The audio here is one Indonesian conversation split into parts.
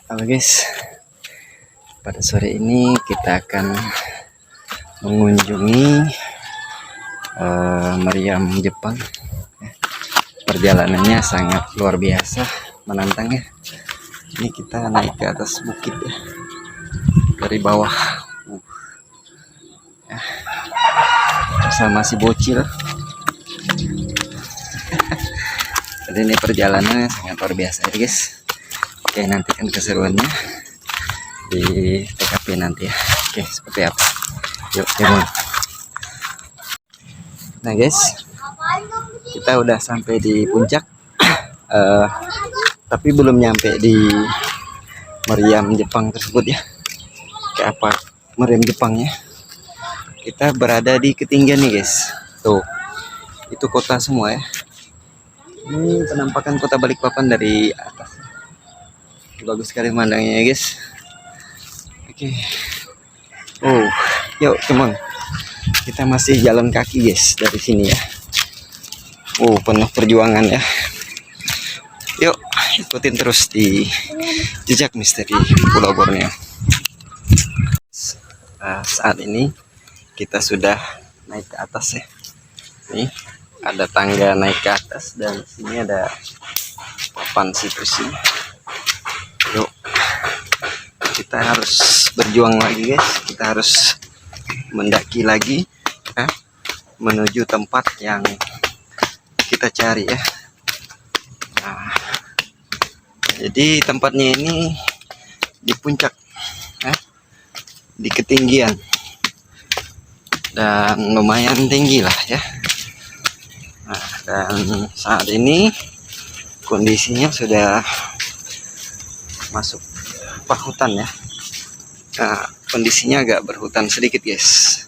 Halo guys, pada sore ini kita akan mengunjungi meriam Jepang. Perjalanannya sangat luar biasa, menantang ya. Ini kita naik ke atas bukit ya, dari bawah ya, bersama si bocil. Jadi ini perjalanannya sangat luar biasa ya guys. Oke, nantikan keseruannya di TKP nanti ya. Oke, seperti apa? Yuk, teman. Nah guys, kita udah sampai di puncak, tapi belum nyampe di meriam Jepang tersebut ya. Kayak apa meriam Jepangnya? Kita berada di ketinggian nih guys. Tuh, itu kota semua ya. Ini penampakan kota Balikpapan dari atas. Bagus sekali pemandangannya ya guys. Oke. Oh, yuk teman. Kita masih jalan kaki guys dari sini ya. Oh, penuh perjuangan ya. Yuk, ikutin terus di jejak misteri Pulau Borneo. Saat ini kita sudah naik ke atas ya. Nih, ada tangga naik ke atas dan sini ada papan situs ini. Yuk, kita harus berjuang lagi guys. Kita harus mendaki lagi ya, menuju tempat yang kita cari ya. Nah, jadi tempatnya ini di puncak ya, di ketinggian dan lumayan tinggi lah ya. Nah, dan saat ini kondisinya sudah masuk pak hutan ya. Nah, kondisinya agak berhutan sedikit guys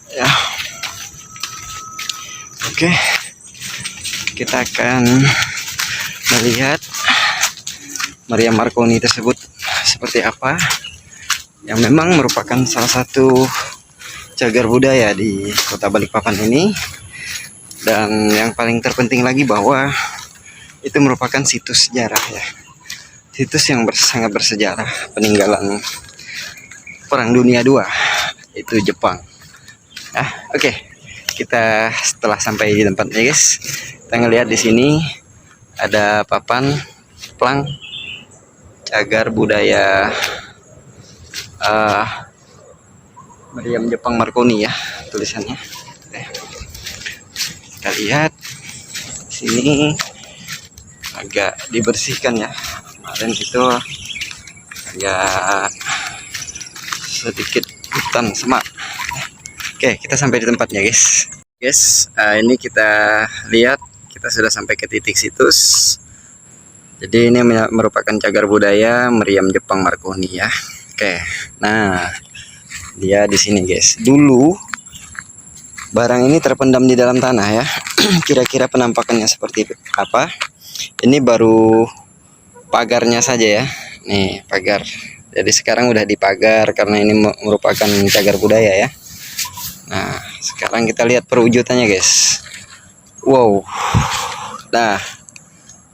ya. Oke, kita akan melihat meriam Marconi tersebut seperti apa, yang memang merupakan salah satu cagar budaya di kota Balikpapan ini. Dan yang paling terpenting lagi bahwa itu merupakan situs sejarah ya, situs yang sangat bersejarah, peninggalan Perang Dunia II, itu Jepang. Oke, kita setelah sampai di tempatnya guys, kita ngelihat di sini ada papan plang cagar budaya meriam Jepang Marconi ya tulisannya. Kita lihat sini agak dibersihkan ya. Kemarin itu agak sedikit hutan semak. Oke, kita sampai di tempatnya guys. Ini kita lihat kita sudah sampai ke titik situs. Jadi ini merupakan cagar budaya meriam Jepang Marconi ya. Oke, nah dia di sini guys. Dulu barang ini terpendam di dalam tanah ya. Kira-kira penampakannya seperti apa? Ini baru pagarnya saja ya. Nih pagar. Jadi sekarang udah dipagar karena ini merupakan cagar budaya ya. Nah, sekarang kita lihat perwujudannya guys. Wow. Nah,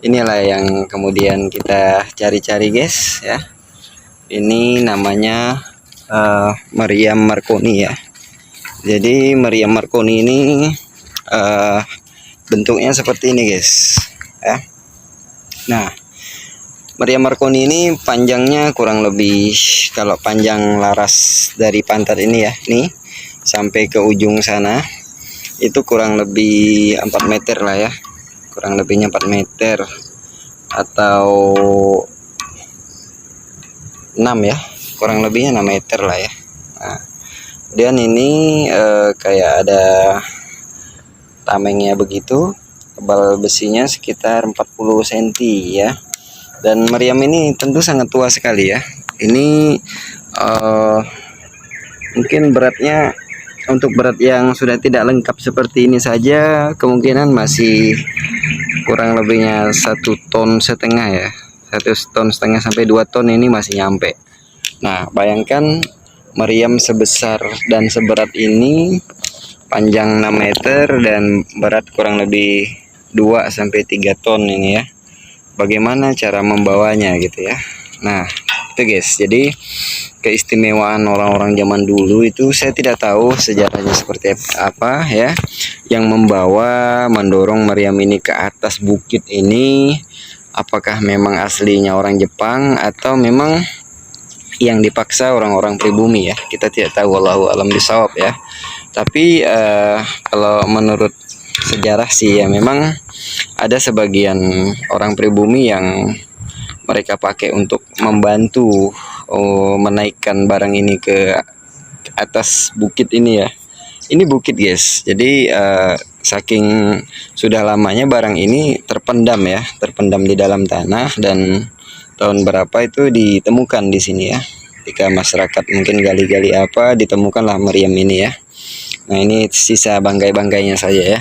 inilah yang kemudian kita cari-cari guys ya. Ini namanya meriam Marconi ya. Jadi meriam Marconi ini bentuknya seperti ini guys ya. Nah, meriam Marconi ini panjangnya kurang lebih, kalau panjang laras dari pantat ini ya, nih sampai ke ujung sana itu kurang lebih 4 meter lah ya, kurang lebihnya 4 meter atau 6 ya, kurang lebihnya 6 meter lah ya. Nah, kemudian ini kayak ada tamengnya begitu, tebal besinya sekitar 40 cm ya. Dan meriam ini tentu sangat tua sekali ya. Ini mungkin beratnya, untuk berat yang sudah tidak lengkap seperti ini saja kemungkinan masih kurang lebihnya 1,5 ton ya, 1,5 ton sampai 2 ton ini masih nyampe. Nah, bayangkan meriam sebesar dan seberat ini, panjang 6 meter dan berat kurang lebih 2 sampai 3 ton ini ya. bagaimana cara membawanya gitu ya. Nah itu guys, jadi keistimewaan orang-orang zaman dulu itu saya tidak tahu sejarahnya seperti apa ya, yang membawa mendorong meriam ini ke atas bukit ini. Apakah memang aslinya orang Jepang atau memang yang dipaksa orang-orang pribumi ya, kita tidak tahu, wallahu alam bisawab ya. Tapi kalau menurut sejarah sih ya, memang ada sebagian orang pribumi yang mereka pakai untuk membantu menaikkan barang ini ke atas bukit ini ya. Ini bukit guys, jadi saking sudah lamanya barang ini terpendam ya, terpendam di dalam tanah, dan tahun berapa itu ditemukan di sini ya. Ketika masyarakat mungkin gali-gali apa, ditemukanlah meriam ini ya. Nah ini sisa bangkai-bangkainya saja ya,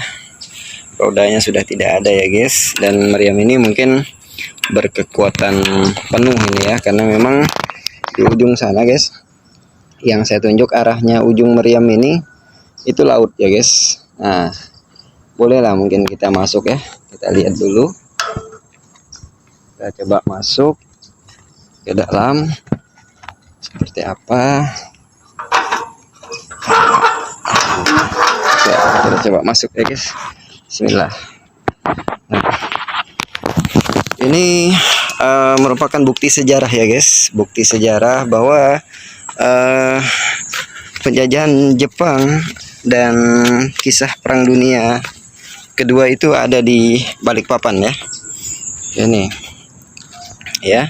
rodanya sudah tidak ada ya guys. Dan meriam ini mungkin berkekuatan penuh ini ya, karena memang di ujung sana guys, yang saya tunjuk arahnya ujung meriam ini itu laut ya guys. Nah bolehlah mungkin kita masuk ya, kita lihat dulu, kita coba masuk ke dalam seperti apa. Kita coba masuk ya guys, bismillah. Nah, ini merupakan bukti sejarah ya guys, bukti sejarah bahwa penjajahan Jepang dan kisah Perang Dunia Kedua itu ada di Balikpapan ya. Ini ya,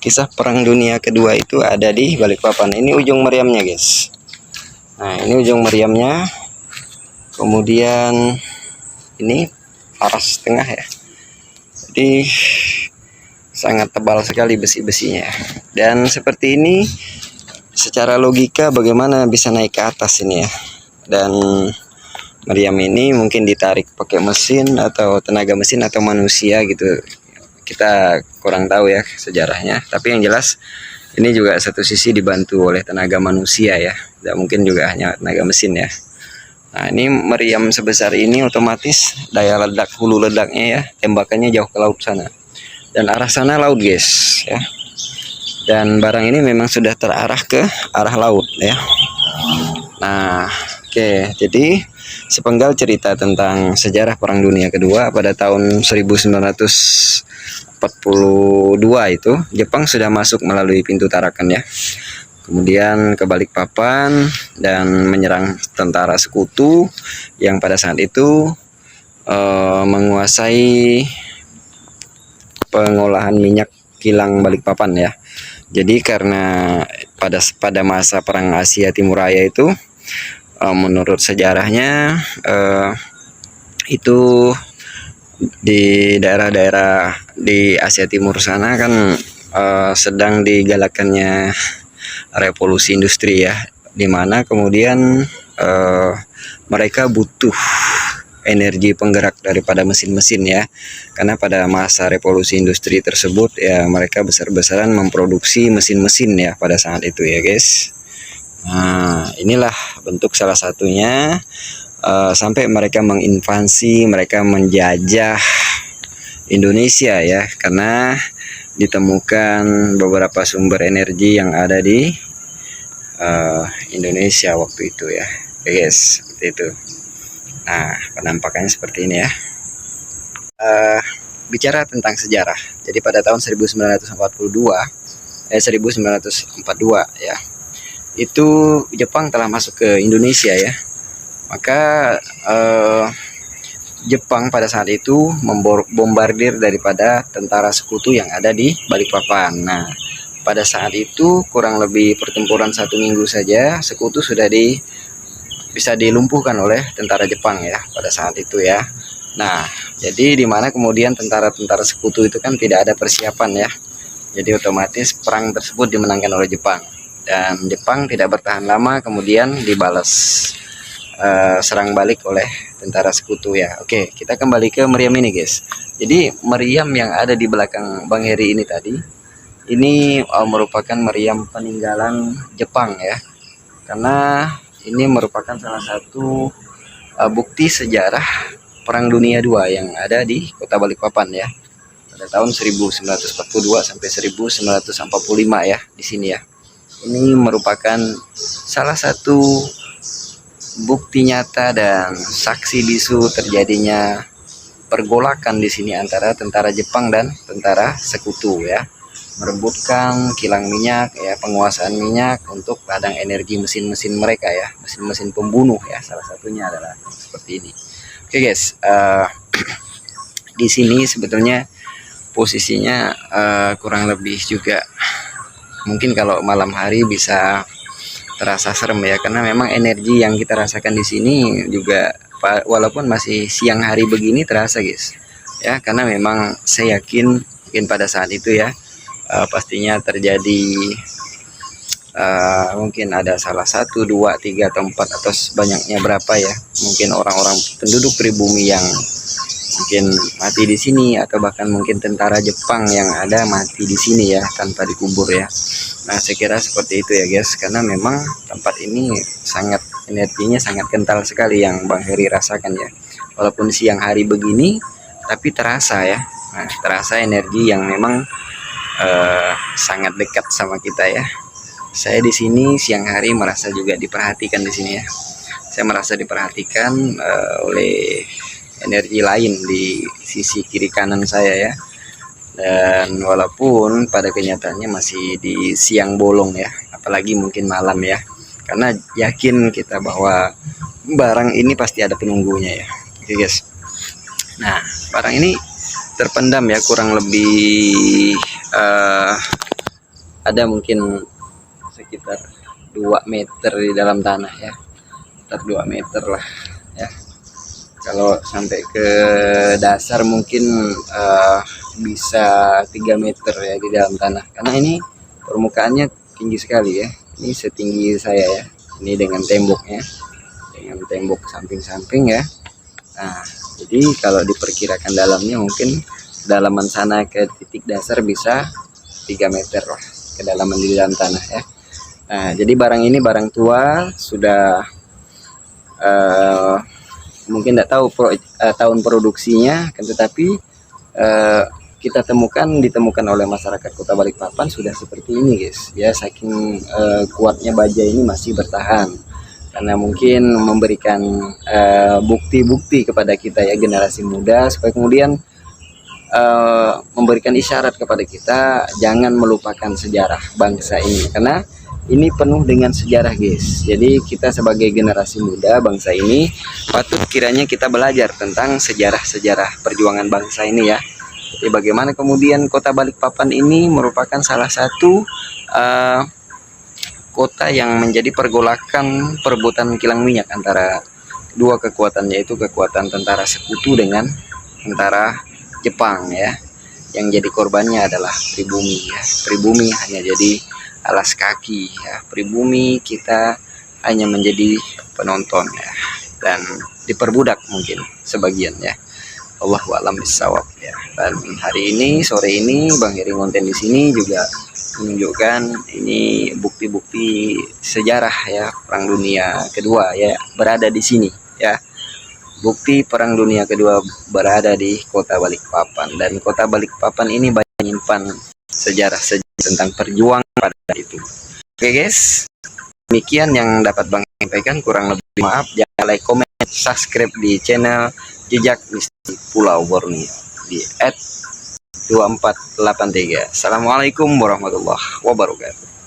kisah Perang Dunia Kedua itu ada di Balikpapan. Ini ujung meriamnya guys. Nah ini ujung meriamnya, kemudian ini paras tengah ya, jadi sangat tebal sekali besi-besinya. Dan seperti ini secara logika bagaimana bisa naik ke atas ini ya. Dan meriam ini mungkin ditarik pakai mesin atau tenaga mesin atau manusia gitu, kita kurang tahu ya sejarahnya. Tapi yang jelas ini juga satu sisi dibantu oleh tenaga manusia ya, tidak mungkin juga hanya tenaga mesin ya. Nah ini meriam sebesar ini otomatis daya ledak, hulu ledaknya ya, tembakannya jauh ke laut sana, dan arah sana laut guys ya. Dan barang ini memang sudah terarah ke arah laut ya. Nah oke, jadi sepenggal cerita tentang sejarah Perang Dunia Kedua. Pada tahun 1942 itu Jepang sudah masuk melalui pintu Tarakan ya, kemudian ke Balikpapan dan menyerang tentara sekutu yang pada saat itu menguasai pengolahan minyak kilang Balikpapan ya. Jadi karena pada masa Perang Asia Timur Raya itu menurut sejarahnya itu di daerah-daerah di Asia Timur sana kan sedang digalakkannya revolusi industri ya, dimana kemudian mereka butuh energi penggerak daripada mesin-mesin ya, karena pada masa revolusi industri tersebut ya mereka besar-besaran memproduksi mesin-mesin ya pada saat itu ya guys. Nah inilah bentuk salah satunya sampai mereka menginvasi, mereka menjajah Indonesia ya, karena ditemukan beberapa sumber energi yang ada di Indonesia waktu itu ya guys, seperti itu. Nah penampakannya seperti ini ya. Bicara tentang sejarah, jadi pada tahun 1942 ya, itu Jepang telah masuk ke Indonesia ya. Maka Jepang pada saat itu membombardir daripada tentara sekutu yang ada di Balikpapan. Nah pada saat itu kurang lebih pertempuran 1 minggu saja, sekutu sudah bisa dilumpuhkan oleh tentara Jepang ya pada saat itu ya. Nah jadi dimana kemudian tentara-tentara sekutu itu kan tidak ada persiapan ya, jadi otomatis perang tersebut dimenangkan oleh Jepang, dan Jepang tidak bertahan lama kemudian dibalas serang balik oleh tentara sekutu ya. Oke, kita kembali ke meriam ini guys. Jadi meriam yang ada di belakang Bang Heri ini tadi, ini merupakan meriam peninggalan Jepang ya, karena ini merupakan salah satu bukti sejarah Perang Dunia II yang ada di Kota Balikpapan ya. pada tahun 1942 sampai 1945 ya di sini ya. Ini merupakan salah satu bukti nyata dan saksi bisu terjadinya pergolakan di sini antara tentara Jepang dan tentara sekutu ya, merebutkan kilang minyak ya, penguasaan minyak untuk ladang energi mesin-mesin mereka ya, mesin-mesin pembunuh ya, salah satunya adalah seperti ini. Oke guys, di sini sebetulnya posisinya kurang lebih juga mungkin kalau malam hari bisa terasa serem ya, karena memang energi yang kita rasakan di sini juga walaupun masih siang hari begini terasa guys ya, karena memang saya yakin mungkin pada saat itu ya pastinya terjadi mungkin ada salah satu, dua, tiga, atau empat, atau banyaknya berapa ya, mungkin orang-orang penduduk pribumi yang mungkin mati di sini, atau bahkan mungkin tentara Jepang yang ada mati di sini ya tanpa dikubur ya. Nah saya kira seperti itu ya guys, karena memang tempat ini sangat energinya sangat kental sekali yang Bang Heri rasakan ya, walaupun siang hari begini tapi terasa ya. Nah terasa energi yang memang sangat dekat sama kita ya. Saya di sini siang hari merasa juga diperhatikan di sini ya. Saya merasa diperhatikan oleh energi lain di sisi kiri kanan saya ya. Dan walaupun pada kenyataannya masih di siang bolong ya, apalagi mungkin malam ya. Karena yakin kita bahwa barang ini pasti ada penunggunya ya. Oke guys. Nah, barang ini terpendam ya, kurang lebih ada mungkin sekitar 2 meter di dalam tanah ya, sekitar 2 meter lah ya. Kalau sampai ke dasar mungkin bisa 3 meter ya di dalam tanah, karena ini permukaannya tinggi sekali ya. Ini setinggi saya ya, ini dengan temboknya, dengan tembok samping-samping ya. Nah jadi kalau diperkirakan dalamnya mungkin kedalaman sana ke titik dasar bisa 3 meter lah kedalaman di dalam tanah ya. Nah jadi barang ini barang tua, sudah mungkin tidak tahu tahun produksinya, kan, tetapi kita ditemukan oleh masyarakat Kota Balikpapan sudah seperti ini guys ya, saking kuatnya baja ini masih bertahan, karena mungkin memberikan bukti-bukti kepada kita ya, generasi muda, supaya kemudian memberikan isyarat kepada kita jangan melupakan sejarah bangsa ini, karena ini penuh dengan sejarah guys. Jadi kita sebagai generasi muda bangsa ini patut kiranya kita belajar tentang sejarah-sejarah perjuangan bangsa ini ya. Jadi bagaimana kemudian Kota Balikpapan ini merupakan salah satu kota yang menjadi pergolakan perebutan kilang minyak antara dua kekuatan, yaitu kekuatan tentara sekutu dengan tentara Jepang ya. Yang jadi korbannya adalah pribumi ya. Pribumi hanya jadi alas kaki ya, pribumi kita hanya menjadi penonton ya, dan diperbudak mungkin sebagian ya. Allahu a'lam bishawab ya. Dan hari ini, sore ini, Bang Heri ngonten di sini juga menunjukkan ini bukti-bukti sejarah ya, Perang Dunia Kedua ya berada di sini ya. Bukti Perang Dunia Kedua berada di Kota Balikpapan, dan Kota Balikpapan ini banyak menyimpan sejarah-sejarah tentang perjuangan pada itu. Oke guys, demikian yang dapat Bang sampaikan, kurang lebih maaf. Jangan like, komen, subscribe di channel Jejak Misteri Pulau Borneo di @2483. Assalamualaikum warahmatullahi wabarakatuh.